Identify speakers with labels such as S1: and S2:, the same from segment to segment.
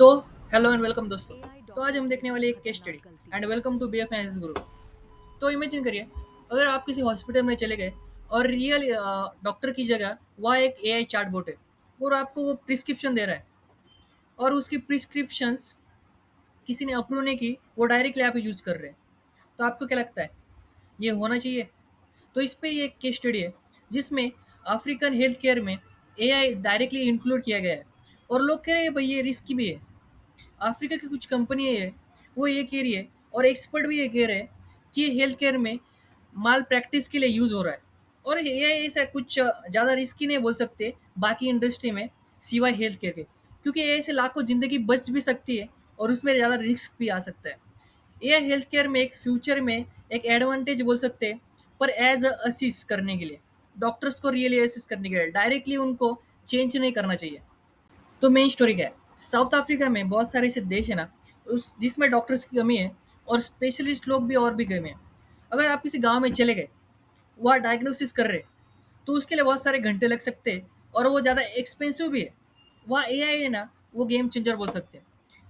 S1: तो hello and welcome दोस्तों। तो आज हम देखने वाले एक case study and welcome to BF finance group. तो इमेजिन करिए, अगर आप किसी हॉस्पिटल में चले गए और रियल डॉक्टर की जगह वहाँ एक एआई चैटबॉट है और आपको वो प्रिस्क्रिप्शन दे रहा है और उसकी प्रिस्क्रिप्शंस किसी ने अप्रूव नहीं की, वो डायरेक्टली आप यूज़ कर रहे हैं। तो आपको क्या लगता है, ये होना चाहिए? तो इस पे ये एक केस स्टडी है जिसमें अफ्रीकन हेल्थ केयर में एआई डायरेक्टली इंक्लूड किया गया है और लोग कह रहे हैं भाई ये रिस्की भी है। अफ्रीका की कुछ कंपनी है वो ये कह रही है और एक्सपर्ट भी ये कह रहे हैं कि ये हेल्थ केयर में माल प्रैक्टिस के लिए यूज़ हो रहा है। और ये ऐसा कुछ ज़्यादा रिस्की नहीं बोल सकते बाकी इंडस्ट्री में सिवाय हेल्थ केयर के, क्योंकि ऐसे लाखों ज़िंदगी बच भी सकती है और उसमें ज़्यादा रिस्क भी आ सकता है। ये हेल्थ केयर में एक फ्यूचर में एक एडवांटेज बोल सकते हैं, पर एज अ असिस्ट करने के लिए, डॉक्टर्स को रियली असिस्ट करने के लिए डायरेक्टली उनको चेंज नहीं करना चाहिए। तो मेन स्टोरी क्या है? साउथ अफ्रीका में बहुत सारे ऐसे देश है ना, उस जिसमें डॉक्टर्स की कमी है और स्पेशलिस्ट लोग भी और भी कमी है। अगर आप किसी गांव में चले गए, वहाँ डायग्नोसिस कर रहे, तो उसके लिए बहुत सारे घंटे लग सकते हैं और वो ज़्यादा एक्सपेंसिव भी है। वहाँ एआई है ना, वो गेम चेंजर बोल सकते हैं।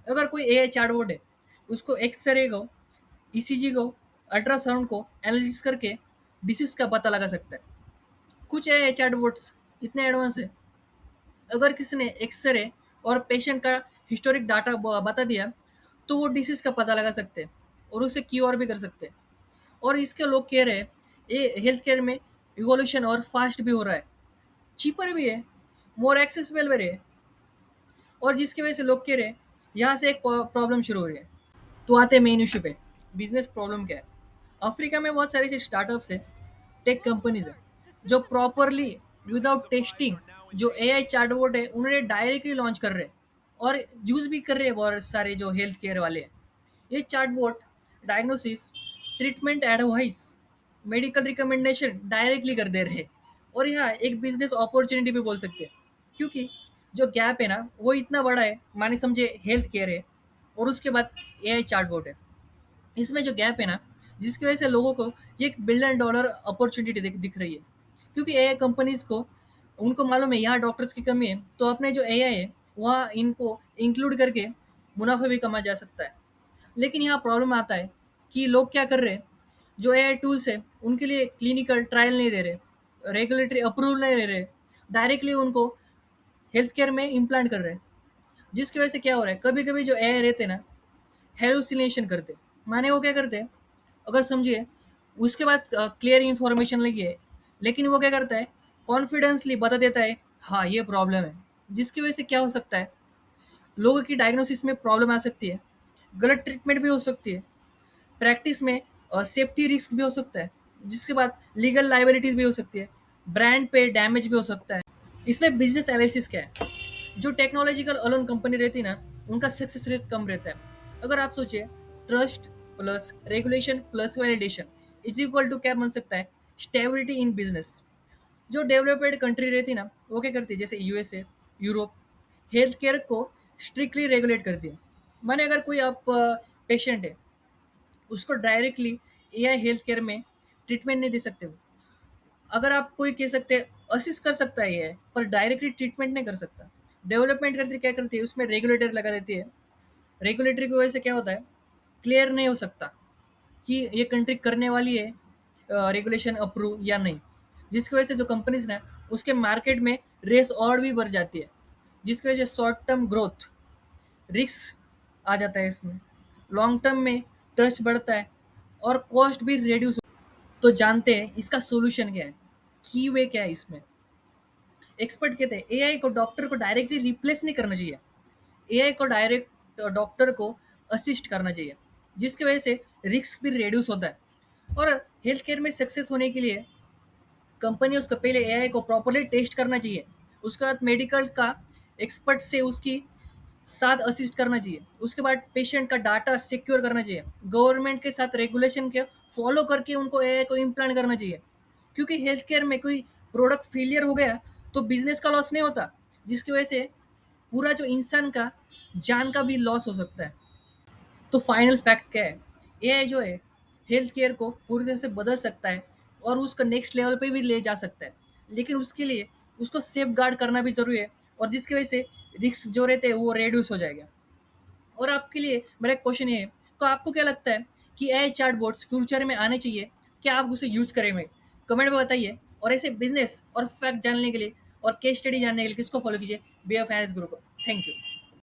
S1: अगर कोई एआई चैटबॉट है, उसको एक्सरे को, ईसीजी को, अल्ट्रासाउंड को एनालिसिस करके डिसीज का पता लगा सकता है। कुछ एआई चैटबॉट्स इतने एडवांस है, अगर किसी ने एक्सरे और पेशेंट का हिस्टोरिक डाटा बता दिया, तो वो डिसीज का पता लगा सकते हैं और उसे क्योर भी कर सकते हैं। और इसके लोग कह रहे हैं ये हेल्थ केयर में इवोल्यूशन और फास्ट भी हो रहा है, चीपर भी है, मोर एक्सेसिबल भी है। और जिसकी वजह से लोग कह रहे हैं यहाँ से एक प्रॉब्लम शुरू हो रही है। तो आते हैं मेन इशू पे, बिजनेस प्रॉब्लम क्या है? अफ्रीका में बहुत सारे ऐसे स्टार्टअप्स है, टेक कंपनीज है, जो प्रॉपरली विदाउट टेस्टिंग जो एआई चैटबॉट है उन्हें डायरेक्टली लॉन्च कर रहे हैं और यूज भी कर रहे हैं बहुत सारे जो हेल्थ केयर वाले हैं। ये chatbot diagnosis, treatment advice, medical recommendation directly कर दे रहे हैं। और यहाँ एक बिजनेस अपॉर्चुनिटी भी बोल सकते हैं, क्योंकि जो गैप है ना वो इतना बड़ा है, माने समझे हेल्थ केयर है और उसके बाद एआई चैटबॉट है। इसमें जो गैप है ना, जिसकी वजह से लोगों को ये $1 बिलियन अपॉर्चुनिटी दिख रही है, क्योंकि एआई कंपनीज को उनको मालूम है यहाँ डॉक्टर्स की कमी है, तो अपने जो एआई है वहाँ इनको इंक्लूड करके मुनाफा भी कमा जा सकता है। लेकिन यहाँ प्रॉब्लम आता है कि लोग क्या कर रहे हैं, जो एआई टूल्स है उनके लिए क्लिनिकल ट्रायल नहीं दे रहे, रेगुलेटरी अप्रूवल नहीं दे रहे, डायरेक्टली उनको हेल्थ केयर में इम्प्लांट कर रहे हैं। जिसकी वजह से क्या हो रहा है, कभी कभी जो एआई रहते हैं ना, हेलुसिनेशन करते, माने वो क्या करते हैं, अगर समझिए उसके बाद क्लियर इन्फॉर्मेशन लगी है, लेकिन वो क्या करता है, कॉन्फिडेंसली बता देता है हाँ ये प्रॉब्लम है। जिसकी वजह से क्या हो सकता है, लोगों की डायग्नोसिस में प्रॉब्लम आ सकती है, गलत ट्रीटमेंट भी हो सकती है, प्रैक्टिस में सेफ्टी रिस्क भी हो सकता है, जिसके बाद लीगल लाइबिलिटीज भी हो सकती है, ब्रांड पे डैमेज भी हो सकता है। इसमें बिजनेस एनालिसिस क्या है? जो टेक्नोलॉजिकल अलोन कंपनी रहती है ना, उनका सक्सेस रेट कम रहता है। अगर आप सोचिए, trust plus regulation plus validation is equal to क्या बन सकता है, स्टेबिलिटी इन बिजनेस। जो डेवलप्ड कंट्री रहती है ना, वो क्या करती है, जैसे यूएसए, यूरोप, हेल्थ केयर को स्ट्रिक्टली रेगुलेट करती है। माने अगर कोई आप पेशेंट है, उसको डायरेक्टली एआई हेल्थ केयर में ट्रीटमेंट नहीं दे सकते हो। अगर आप कोई कह सकते हैं असिस्ट कर सकता है ये, पर डायरेक्टली ट्रीटमेंट नहीं कर सकता। डेवलपमेंट करती क्या करती है, उसमें रेगुलेटर लगा देती है। रेगुलेटरी की वजह से क्या होता है, क्लियर नहीं हो सकता कि ये कंट्री करने वाली है रेगुलेशन अप्रूव या नहीं। जिसकी वजह से जो कंपनीज ना, उसके मार्केट में रेस और भी बढ़ जाती है, जिसकी वजह से शॉर्ट टर्म ग्रोथ रिस्क आ जाता है इसमें, लॉन्ग टर्म में ट्रस्ट बढ़ता है और कॉस्ट भी रिड्यूस। तो जानते हैं इसका सोल्यूशन क्या है, की वे क्या है इसमें। एक्सपर्ट कहते हैं एआई को डॉक्टर को डायरेक्टली रिप्लेस नहीं करना चाहिए, एआई को डायरेक्ट डॉक्टर को असिस्ट करना चाहिए, जिसकी वजह से रिस्क भी रिड्यूस होता है। और हेल्थ केयर में सक्सेस होने के लिए कंपनी उसको पहले एआई को प्रॉपरली टेस्ट करना चाहिए, उसके बाद मेडिकल का एक्सपर्ट से उसकी साथ असिस्ट करना चाहिए, उसके बाद पेशेंट का डाटा सिक्योर करना चाहिए, गवर्नमेंट के साथ रेगुलेशन के फॉलो करके उनको एआई को इम्प्लांट करना चाहिए। क्योंकि हेल्थ केयर में कोई प्रोडक्ट फेलियर हो गया तो बिजनेस का लॉस नहीं होता, जिसकी वजह से पूरा जो इंसान का जान का भी लॉस हो सकता है। तो फाइनल फैक्ट क्या है, एआई जो है हेल्थ केयर को पूरी तरह से बदल सकता है और उसका नेक्स्ट लेवल पे भी ले जा सकता है, लेकिन उसके लिए उसको सेफ गार्ड करना भी ज़रूरी है, और जिसकी वजह से रिस्क जो रहते हैं वो रेड्यूस हो जाएगा। और आपके लिए मेरा एक क्वेश्चन ये है, तो आपको क्या लगता है कि एआई चैटबॉट्स फ्यूचर में आने चाहिए? क्या आप उसे यूज़ करेंगे? कमेंट में बताइए। और ऐसे बिजनेस और फैक्ट जानने के लिए और केस स्टडी जानने के लिए किसको फॉलो कीजिए? बी एफ एस गुरु को। Thank you.